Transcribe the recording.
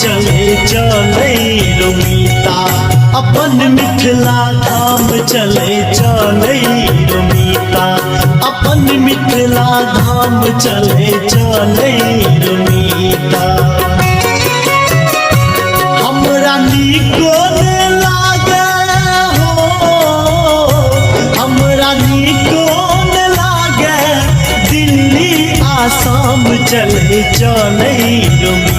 चले चले रोमीता अपन मिथिला धाम चले चले रोमीता अपन मिथिला धाम चले चले रोमीता। हमरा नीको ने लागे हो हमरा नीको ने लागे दिल्ली आसाम चले चले रोमीता